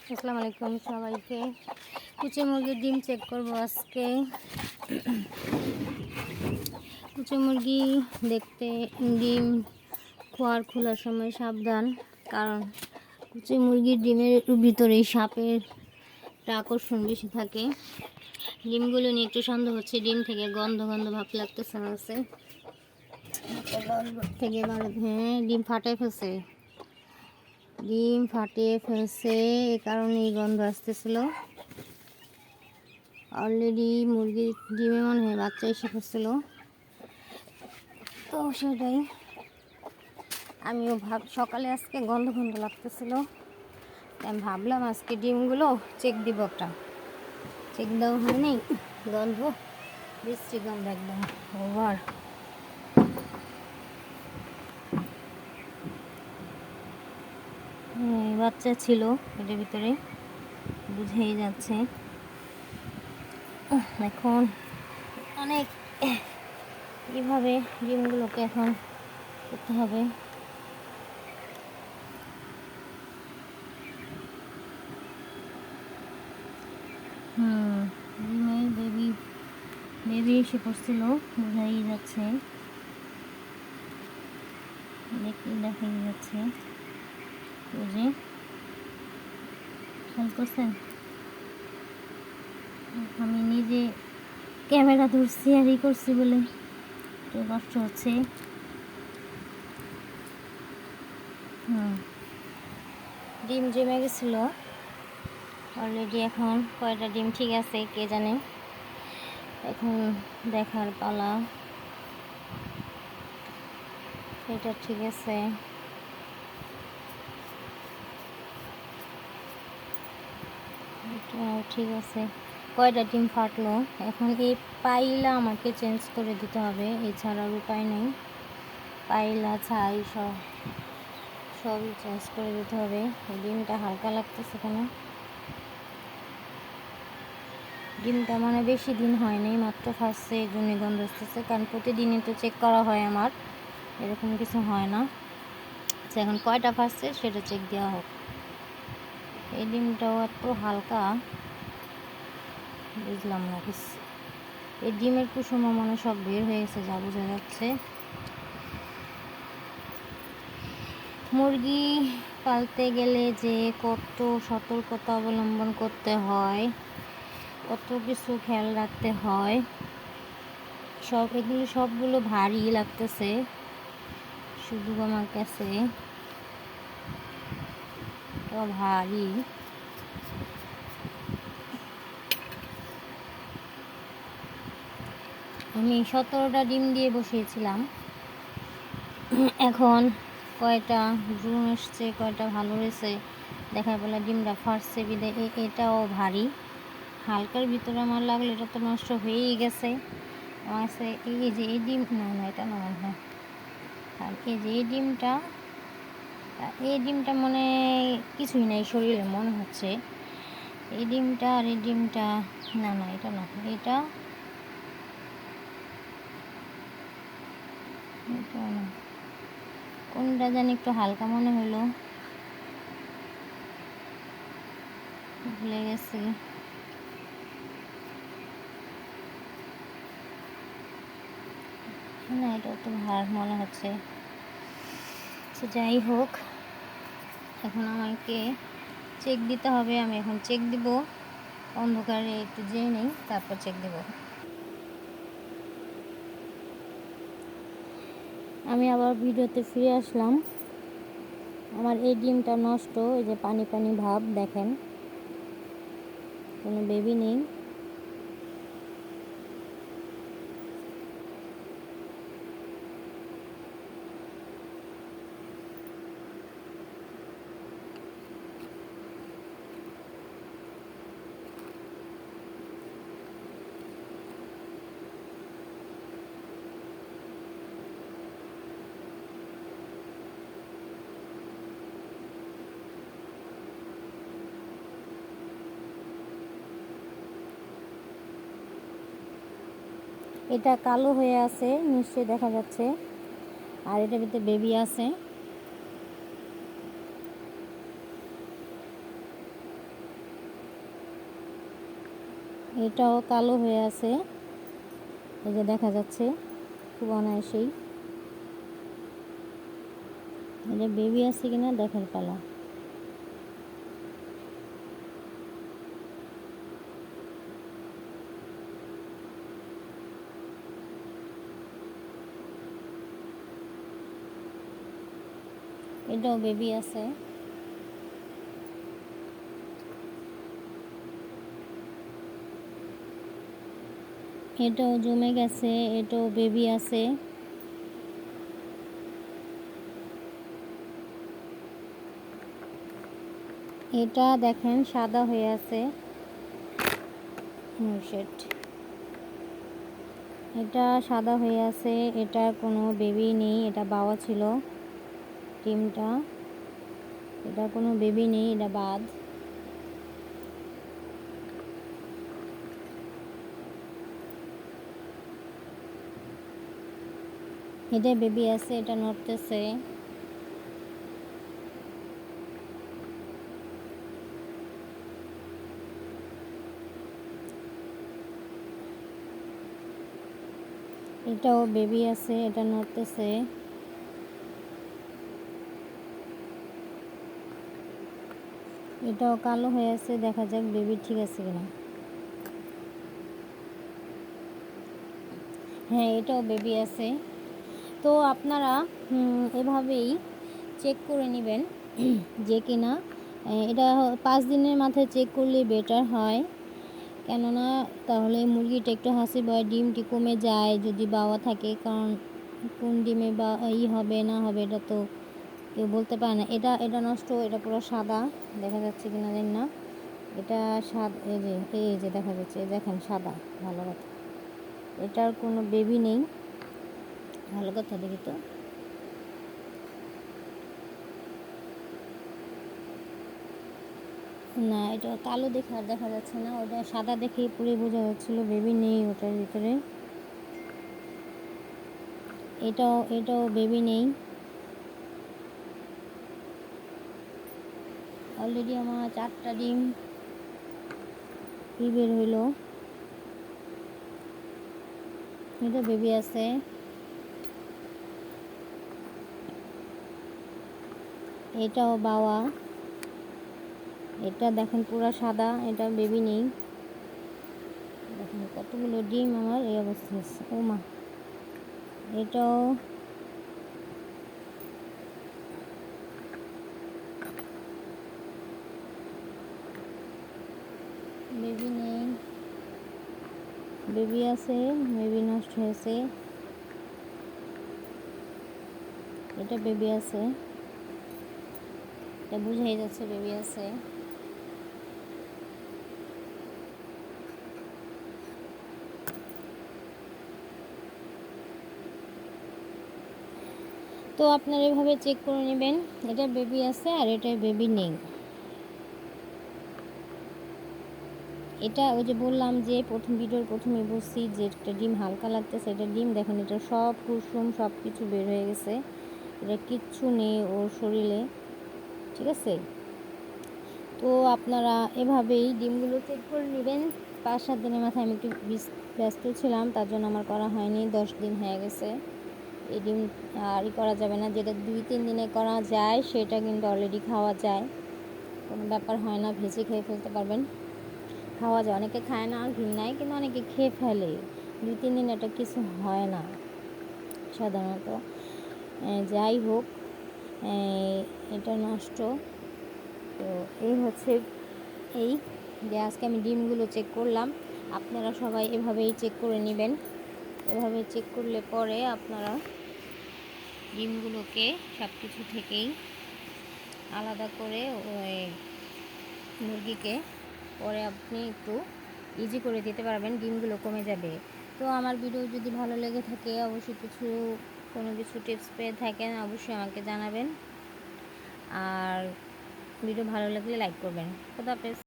আসসালামু আলাইকুম সবাইকে। কুচি মুরগির ডিম চেক করব আজকে। কুচি মুরগি দেখতে ডিম খোলার সময় সাবধান, কারণ কুচি মুরগির ডিমের ভিতরে সাপের আকর্ষণ বেশি থাকে। ডিমগুলো নিয়ে একটু সন্দেহ হচ্ছে, ডিম থেকে গন্ধ ভাব লাগতেছে না আছে থেকে। হ্যাঁ, ডিম ফাটিয়ে ফেলছে, এ কারণে এই গন্ধ আসতেছিল। অলরেডি মুরগির ডিমে মনে হয় বাচ্চা এসে পড়ছিল, তো সেটাই আমিও সকালে আজকে গন্ধ লাগতেছিল, আমি ভাবলাম আজকে ডিমগুলো চেক দিব। একটা চেক দেওয়া হয়নি, গন্ধ বৃষ্টি গন্ধ একদম ওভার। বাচ্চা ছিল এটার ভিতরে, বুঝেই যাচ্ছে। এখন অনেক এইভাবে ডিমগুলোকে এখন করতে হবে। ডিমে বেবি এসে পড়ছিল, বোঝাই যাচ্ছে, দেখাই যাচ্ছে। বুঝে খেয়াল করছেন, আমি নিজে ক্যামেরা ধরছি আর করছি বলে একটু কষ্ট হচ্ছে। ডিম জমে গেছিলো অলরেডি। এখন কয়টা ডিম ঠিক আছে কে জানে, এখন দেখার পালা। এটা ঠিক আছে, ঠিক আছে। কয়টা ডিম ফাটলো, এখন এই পাইলা আমাকে চেঞ্জ করে দিতে হবে, এছাড়ার উপায় নেই। পাইলা ছাই সবই চেঞ্জ করে দিতে হবে। ডিমটা হালকা লাগতেছে কেন, ডিমটা মানে বেশি দিন হয়নি, মাত্র ফার্স্টে, এই জন্য গন্ধ আসতেছে। কারণ প্রতিদিনই তো চেক করা হয় আমার, এরকম কিছু হয় না। এখন কয়টা ফার্স্টে সেটা চেক দেওয়া হোক। এই ডিমটাও এত হালকা, বুঝলাম না কিছু। এই ডিমের কুসুম মানে সব বের হয়ে গেছে, যা বোঝা যাচ্ছে। মুরগি পালতে গেলে যে কত সতর্কতা অবলম্বন করতে হয়, কত কিছু খেয়াল রাখতে হয়, সবগুলো ভারী লাগতেছে শুধু আমার কাছে, ভারী। আমি 17টা ডিম দিয়ে বসিয়েছিলাম, এখন কয়টা ভ্রূণ এসছে, কয়টা ভালো হয়েছে দেখার বলে ডিমটা ফাটছে বিদে। এটাও ভারী, হালকার ভিতরে আমার লাগলো এটা তো নষ্ট হয়েই গেছে। আমার কাছে এই যে এই ডিম, না এটা না মনে হয়, আর এই যে এই ডিমটা মনে কিছুই নাই শরীরে মনে হচ্ছে। এই ডিমটা আর এই ডিমটা, না এটা না, এটা না, কোনটা জানি একটু হালকা মনে হলো, ভুলে গেছি। না এটা তো ভার মনে হচ্ছে। যাই হোক, এখন আমাকে চেক দিতে হবে। আমি এখন চেক দিব, অন্ধকারে একটু যেয়ে নেই, তারপর চেক দেব। আমি আবার ভিডিওতে ফিরে আসলাম। আমার এই ডিমটা নষ্ট, এই যে পানি ভাব দেখেন, কোনো বেবি নেই। এটা কালো হয়ে আছে নিশ্চয়ই দেখা যাচ্ছে, আর এটার ভিতরে বেবি আছে। এটাও কালো হয়ে আছে, এই যে দেখা যাচ্ছে খুব অনায়াসেই। এটা বেবি আছে কিনা দেখার পালা। এটাও বেবি আছে। এটাও জমে গেছে, এটাও বেবি আছে। এটা দেখেন সাদা হয়ে আছে। এটা সাদা হয়ে আছে, এটা কোনো বেবি নেই, এটা বাওয়া ছিল ডিমটা। এটা কোনো বেবি নেই, এটা বাদ। এটা বেবি আছে, এটা নড়তেছে। এটাও বেবি আছে, এটা নড়তেছে। এটাও কালো হয়ে আছে, দেখা যাক বেবি ঠিক আছে কিনা। হ্যাঁ, এটাও বেবি আছে। তো আপনারা এভাবেই চেক করে নেবেন যে কিনা এটা 5 দিনের মাথায় চেক করলে বেটার হয়, কেননা তাহলে মুরগিটা একটু হাসি ভয় ডিমটি কমে যায় যদি বাওয়া থাকে। কারণ কোন ডিমে বা হবে না হবে এটা তো কেউ বলতে পারে না। এটা এটা নষ্ট, এটা পুরো সাদা, দেখা যাচ্ছে কিনা জানি না। এটা সাদা, এই যে দেখা যাচ্ছে, দেখেন সাদা। ভালো কথা, এটার কোনো বেবি নেই। ভালো কথা, দেখি তো। না, এটা কালো দেখে আর দেখা যাচ্ছে না, ওটা সাদা দেখে পুরো বোঝা যাচ্ছিল বেবি নেই ওটার ভিতরে। এটাও বেবি নেই। অলরেডি আমার 4টা ডিম বের হইলো। এটা বেবি আছে। এটাও বাওয়া। এটা দেখেন পুরা সাদা, এটা বেবি নেই। দেখেন কতগুলো ডিম আমার এই অবস্থা আছে। ও মা, এটাও বেবি নেই। বেবি আছে, বেবি নষ্ট হয়েছে। এটা বেবি আছে, এটা বুঝাই যাচ্ছে বেবি আছে। তো আপনারা এভাবে চেক করে নেবেন, এটা বেবি আছে আর এটা বেবি নেই। এটা ওই যে বললাম যে ভিডিওর প্রথমে বলছি যে একটা ডিম হালকা লাগতেছে, এটা ডিম দেখেন, এটা সব কুসুম সব কিছু বের হয়ে গেছে, এটা কিচ্ছু নেই ওর শরীরে, ঠিক আছে। তো আপনারা এভাবেই ডিমগুলো চেক করে নেবেন। 5-7 দিনের মাথায় আমি একটু ব্যস্ত ছিলাম, তার জন্য আমার করা হয়নি। 10 দিন হয়ে গেছে, এই ডিম আরই করা যাবে না। যেটা 2-3 দিনে করা যায় সেটা কিন্তু অলরেডি খাওয়া যায়, কোনো ব্যাপার হয় না, ভেজে খেয়ে ফেলতে পারবেন, খাওয়া যায়। অনেকে খায় না, ঘৃণায়, কিন্তু অনেকে খেয়ে ফেলে। 2-3 দিন এটা কিছু হয় না সাধারণত। যাই হোক, এটা নষ্ট। তো এই হচ্ছে এই যে আজকে আমি ডিমগুলো চেক করলাম। আপনারা সবাই এভাবেই চেক করে নেবেন। এভাবে চেক করলে পরে আপনারা ডিমগুলোকে সব কিছু থেকেই আলাদা করে ওই মুরগিকে পরে আপনি একটু ইজি করে দিতে পারবেন, ডিমগুলো কমে যাবে। তো আমার ভিডিও যদি ভালো লেগে থাকে, অবশ্যই কোনো কিছু টিপস পেয়ে থাকেন, অবশ্যই আমাকে জানাবেন। আর ভিডিও ভালো লাগলে লাইক করবেন। খোদা হাফেজ।